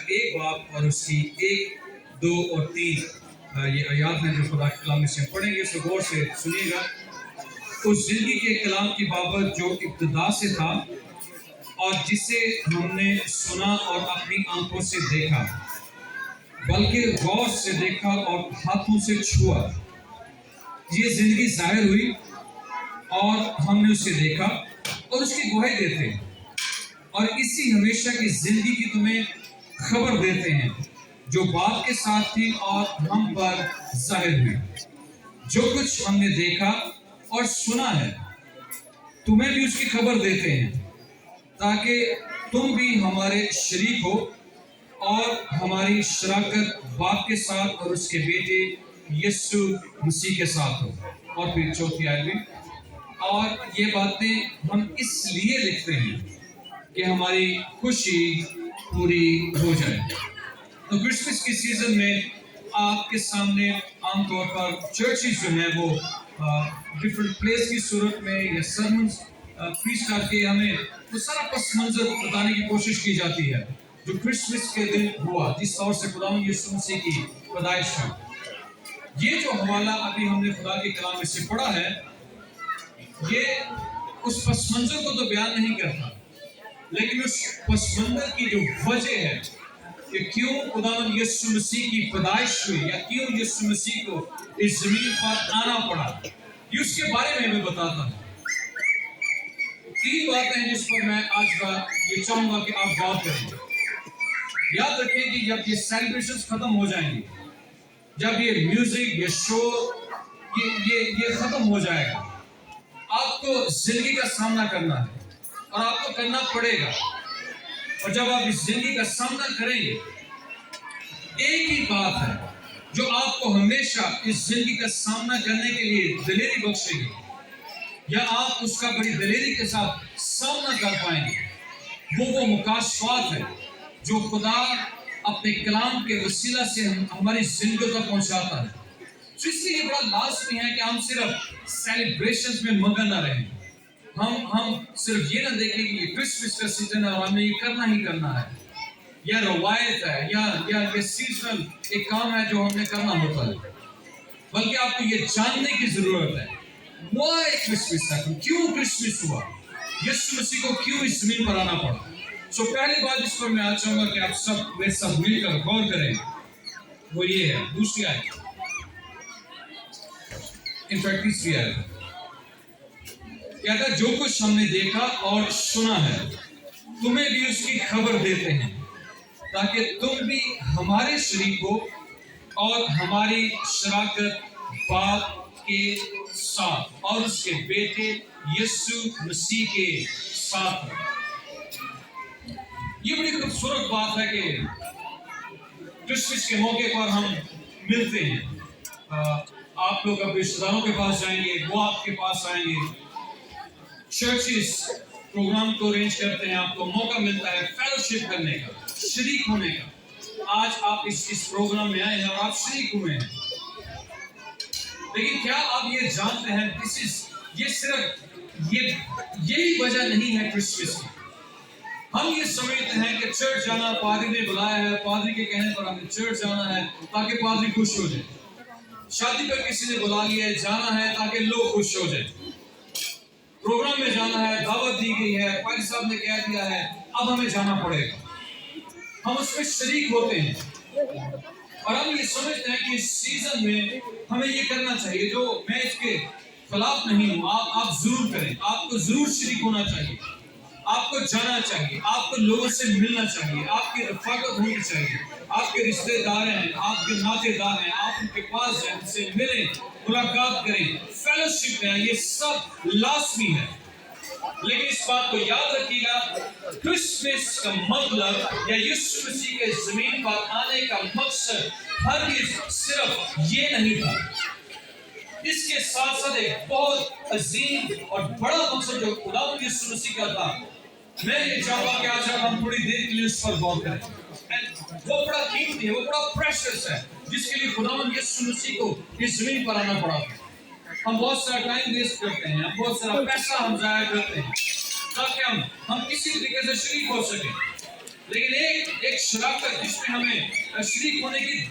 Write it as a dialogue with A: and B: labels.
A: ایک باب اور اس کی 1, 2 اور 3 یہ آیات ہیں جو خدا کے کلام میں سے ہم پڑھیں گے، اس کو غور سے سنیے گا۔ اس زندگی کے کلام کی بابت جو ابتدا سے تھا اور جسے ہم نے سنا اور اپنی آنکھوں سے دیکھا، بلکہ غور سے دیکھا اور ہاتھوں سے چھوا، یہ زندگی ظاہر ہوئی اور ہم نے اسے دیکھا اور اس کی گواہی دیتے ہیں، اور اسی ہمیشہ کی زندگی کی تمہیں خبر دیتے ہیں جو باپ کے ساتھ تھی اور ہم پر ظاہر ہوئی۔ جو کچھ ہم نے دیکھا اور سنا ہے تمہیں بھی اس کی خبر دیتے ہیں، تاکہ تم بھی ہمارے شریک ہو اور ہماری شراکت باپ کے ساتھ اور اس کے بیٹے یسوع مسیح کے ساتھ ہو۔ اور پھر چوتھی آیت میں، اور یہ باتیں ہم اس لیے لکھتے ہیں کہ ہماری خوشی پوری ہو جائے۔ تو کرسمس کی سیزن میں آپ کے سامنے عام طور پر چرچز جو ہیں وہ ڈفرنٹ پلیس کی صورت میں یا سرمنز پریچ کر کے ہمیں وہ سارا پس منظر بتانے کی کوشش کی جاتی ہے جو کرسمس کے دن ہوا، جس طور سے خداوند یسوع مسیح کی پیدائش ہوئی۔ یہ جو حوالہ ابھی ہم نے خدا کے کلام میں سے پڑھا ہے، یہ اس پس منظر کو تو بیان نہیں کرتا، لیکن اس پس منظر کی جو وجہ ہے کہ کیوں خداوند یسوع مسیح کی پیدائش ہوئی یا کیوں یسوع مسیح کو اس زمین پر آنا پڑا، یہ اس کے بارے میں بتاتا ہوں۔ 3 باتیں ہیں جس پر میں آج کا یہ چاہوں گا کہ آپ غور کریں۔ یاد رکھیں کہ جب یہ سیلیبریشنز ختم ہو جائیں گی، جب یہ میوزک، یہ شو، یہ ختم ہو جائے گا، آپ کو زندگی کا سامنا کرنا ہے اور آپ کو کرنا پڑے گا۔ اور جب آپ اس زندگی کا سامنا کریں گے، ایک ہی بات ہے جو آپ کو ہمیشہ اس زندگی کا سامنا کرنے کے لیے دلیری بخشے گی، یا آپ اس کا بڑی دلیری کے ساتھ سامنا کر پائیں گے، وہ مکاشفات ہے جو خدا اپنے کلام کے وسیلہ سے ہماری زندگی تک پہنچاتا ہے۔ تو اس لیے یہ بڑا لازمی ہے کہ ہم صرف سیلیبریشنز میں مگن نہ رہیں، ہم صرف یہ نہ دیکھیں کہ یہ کرسمس کا سیزن ہے اور ہمیں یہ کرنا ہی کرنا ہے، یا روایت ہے یا یہ سیزنل ایک کام ہے جو ہم نے کرنا ہوتا ہے، بلکہ آپ کو یہ جاننے کی ضرورت ہے وائی کرسمس ہے، کیوں کرسمس ہوا، یسوع مسیح کو کیوں اس زمین پر آنا پڑا۔ پہلی بات جس پر میں آج چاہوں گا کہ آپ سب مل کر غور کریں، وہ یہ ہے، دوسری آیت، انفیکٹ تیسری آیت کہتا ہے جو کچھ ہم نے دیکھا اور سنا ہے تمہیں بھی اس کی خبر دیتے ہیں، تاکہ تم بھی ہمارے شریک ہو اور ہماری شراکت باپ کے ساتھ اور اس کے بیٹے یسوع مسیح کے ساتھ ہو۔ یہ بڑی خوبصورت بات ہے کہ کرسمس کے موقع پر ہم ملتے ہیں۔ آپ لوگ اپنے رشتہ داروں کے پاس جائیں گے، وہ آپ کے پاس آئیں گے، چرچز پروگرام کو ارینج کرتے ہیں، آپ کو موقع ملتا ہے فیلوشپ کرنے کا، شریک ہونے کا۔ آج آپ اس پروگرام میں آئے ہیں اور آپ شریک ہوئے ہیں، لیکن کیا آپ یہ جانتے ہیں یہ صرف یہی وجہ نہیں ہے کرسمس کی۔ ہم یہ سمجھتے ہیں کہ چرچ جانا، پادری نے بلایا ہے، پادری کے کہنے پر ہمیں چرچ جانا ہے تاکہ پادری خوش ہو جائے، شادی پر کسی نے بلا لیا ہے، جانا ہے تاکہ لوگ خوش ہو جائیں، پروگرام میں جانا ہے، دعوت دی گئی ہے، پادری صاحب نے کہہ دیا ہے، اب ہمیں جانا پڑے گا، ہم اس میں شریک ہوتے ہیں۔ اور ہم یہ سمجھتے ہیں کہ اس سیزن میں ہمیں یہ کرنا چاہیے، جو میں اس کے خلاف نہیں ہوں، آپ ضرور کریں، آپ کو ضرور شریک ہونا چاہیے، آپ کو جانا چاہیے، آپ کو لوگوں سے ملنا چاہیے، آپ کی رفاقت ہونی چاہیے، آپ کے رشتے دار ہیں، آپ کے ناطے دار ہیں، آپ ان کے پاس جائیں، ان سے ملیں، ملاقات کریں، فیلوشپ ہے، یہ سب لازمی ہے۔ لیکن اس بات کو یاد رکھیے گا، کرسمس کا مطلب یا یسوع مسیح کے زمین پر آنے کا مقصد ہرگز صرف یہ نہیں تھا، اس کے ساتھ ساتھ ایک بہت عظیم اور بڑا مقصد جو خداوند یسوع مسیح کا تھا۔ میں یہ چاہوں گا کہ آج ہم تھوڑی دیر کے لیے اس پر غور کریں۔ وہ بڑا قیمتی ہے، وہ بڑا پریشس ہے، جس کے لیے خداوند یسوع مسیح کو اس زمین پر آنا پڑا تھا۔ ہم بہت سارا ٹائم ویسٹ کرتے ہیں، ہم بہت سارا پیسہ ہم ضائع کرتے ہیں تاکہ ہم کسی طریقے سے شریک ہو سکیں، لیکن ایک شراکت جس میں ہمیں شریک ہونے کی